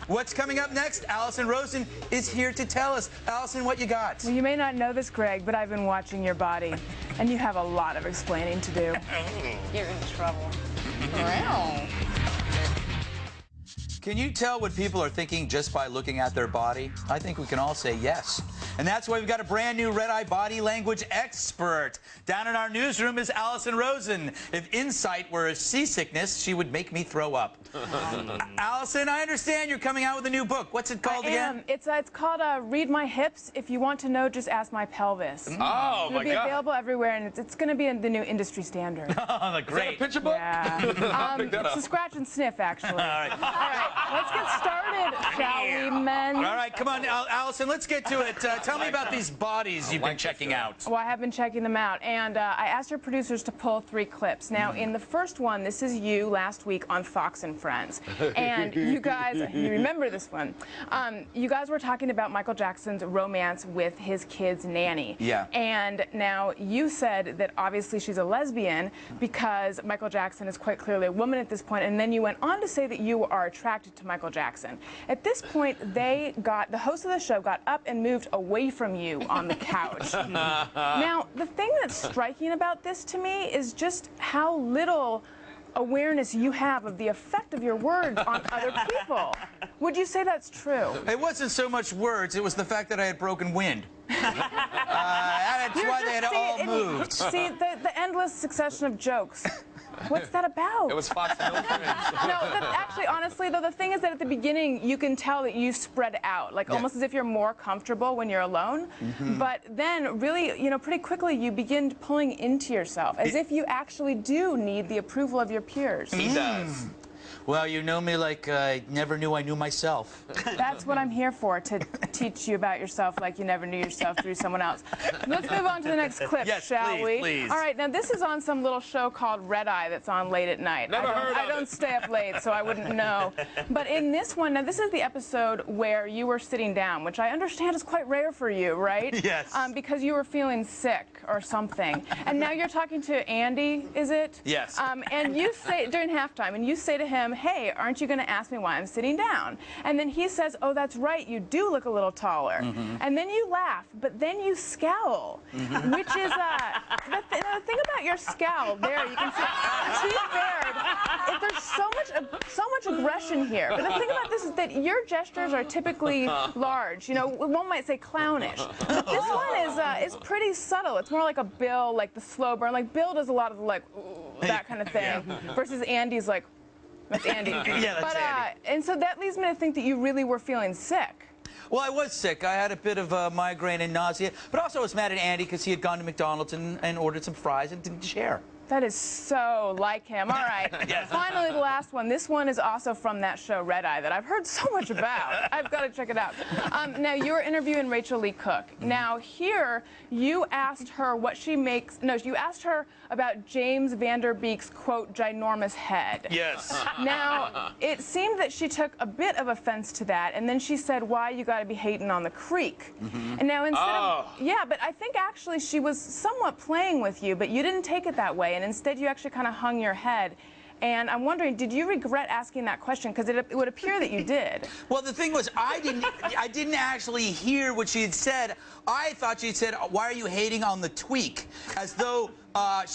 What's coming up next? Alison Rosen is here to tell us. Alison, what you got? Well, you may not know this, Greg, but I've been watching your body, and you have a lot of explaining to do. You're in trouble. Can you tell what people are thinking just by looking at their body? I think we can all say yes. And that's why we've got a brand new red-eye body language expert. Down in our newsroom is Alison Rosen. If insight were a seasickness, she would make me throw up. Alison, I understand you're coming out with a new book. What's it called again? It's called Read My Hips. If you want to know, just ask my pelvis. Oh, my God. It'll be available everywhere, and it's going to be the new industry standard. Oh, great. Is that a picture book? Yeah. It's a scratch and sniff, actually. All right, let's get started, shall we, men? All right, come on, Alison, let's get to it. Tell me about these bodies you've been checking out. Well, I have been checking them out, and I asked our producers to pull 3 clips. Now, in the first one, this is you last week on Fox and Friends. And you guys, you remember this one. You guys were talking about Michael Jackson's romance with his kid's nanny. Yeah. And now you said that obviously she's a lesbian because Michael Jackson is quite clearly a woman at this point, and then you went on to say that you are attracted to Michael Jackson. At this point, the host of the show got up and moved away from you on the couch. Now, the thing that's striking about this to me is just how little awareness you have of the effect of your words on other people. Would you say that's true? It wasn't so much words, it was the fact that I had broken wind. That's why they had all moved. See, the endless succession of jokes. What's that about? It was Fox and Friends. No, actually, honestly, though, the thing is that at the beginning, you can tell that you spread out, like almost as if you're more comfortable when you're alone. But then, really, you know, pretty quickly, you begin pulling into yourself, as if you actually do need the approval of your peers. He does. Well, you know me like I never knew I knew myself. That's what I'm here for, to teach you about yourself like you never knew yourself through someone else. Let's move on to the next clip, shall we? Please. All right, now this is on some little show called Red Eye that's on late at night. I don't stay up late, so I wouldn't know. But in this one, now this is the episode where you were sitting down, which I understand is quite rare for you, right? Yes. Because you were feeling sick or something. And now you're talking to Andy, is it? Yes. And you say, during halftime, and you say to him, hey, aren't you going to ask me why I'm sitting down? And then he says, oh, that's right, you do look a little taller. And then you laugh, but then you scowl, which is, the thing about your scowl, there, you can see, teeth bared, there's so much aggression here. But the thing about this is that your gestures are typically large, you know, one might say clownish. But this one is pretty subtle. It's more like a Bill, like the slow burn. Like Bill does a lot of like, that kind of thing, versus Andy's like, that's Andy. Yeah, that's Andy. And so that leads me to think that you really were feeling sick. Well, I was sick. I had a bit of migraine and nausea, but also I was mad at Andy because he had gone to McDonald's and ordered some fries and didn't share. That is so like him. All right. Yes. Finally, the last one. This one is also from that show, Red Eye, that I've heard so much about. I've got to check it out. Now, you were interviewing Rachel Lee Cook. Now, here, you asked her what she makes... No, you asked her about James Van Der Beek's, quote, ginormous head. Yes. Now, it seemed that she took a bit of offense to that, and then she said, why you got to be hating on the creek. And now, instead of... Yeah, but I think actually she was somewhat playing with you, but you didn't take it that way. And instead, you actually kind of hung your head. And I'm wondering, did you regret asking that question? Because it would appear that you did. Well, the thing was, I didn't actually hear what she had said. I thought she had said, why are you hating on the tweak? As though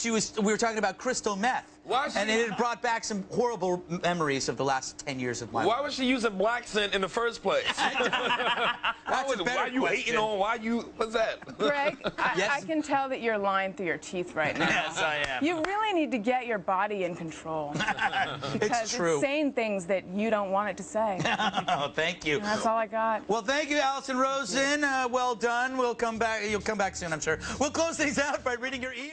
we were talking about crystal meth. And it had brought back some horrible memories of the last 10 years of my life. Why was she using black scent in the first place? Why you hating on? What's that? Greg, I can tell that you're lying through your teeth right now. Yes, I am. You really need to get your body in control. Because it's true. It's saying things that you don't want it to say. Oh, thank you. And that's all I got. Well, thank you, Alison Rosen. Well done. You'll come back soon, I'm sure. We'll close things out by reading your email.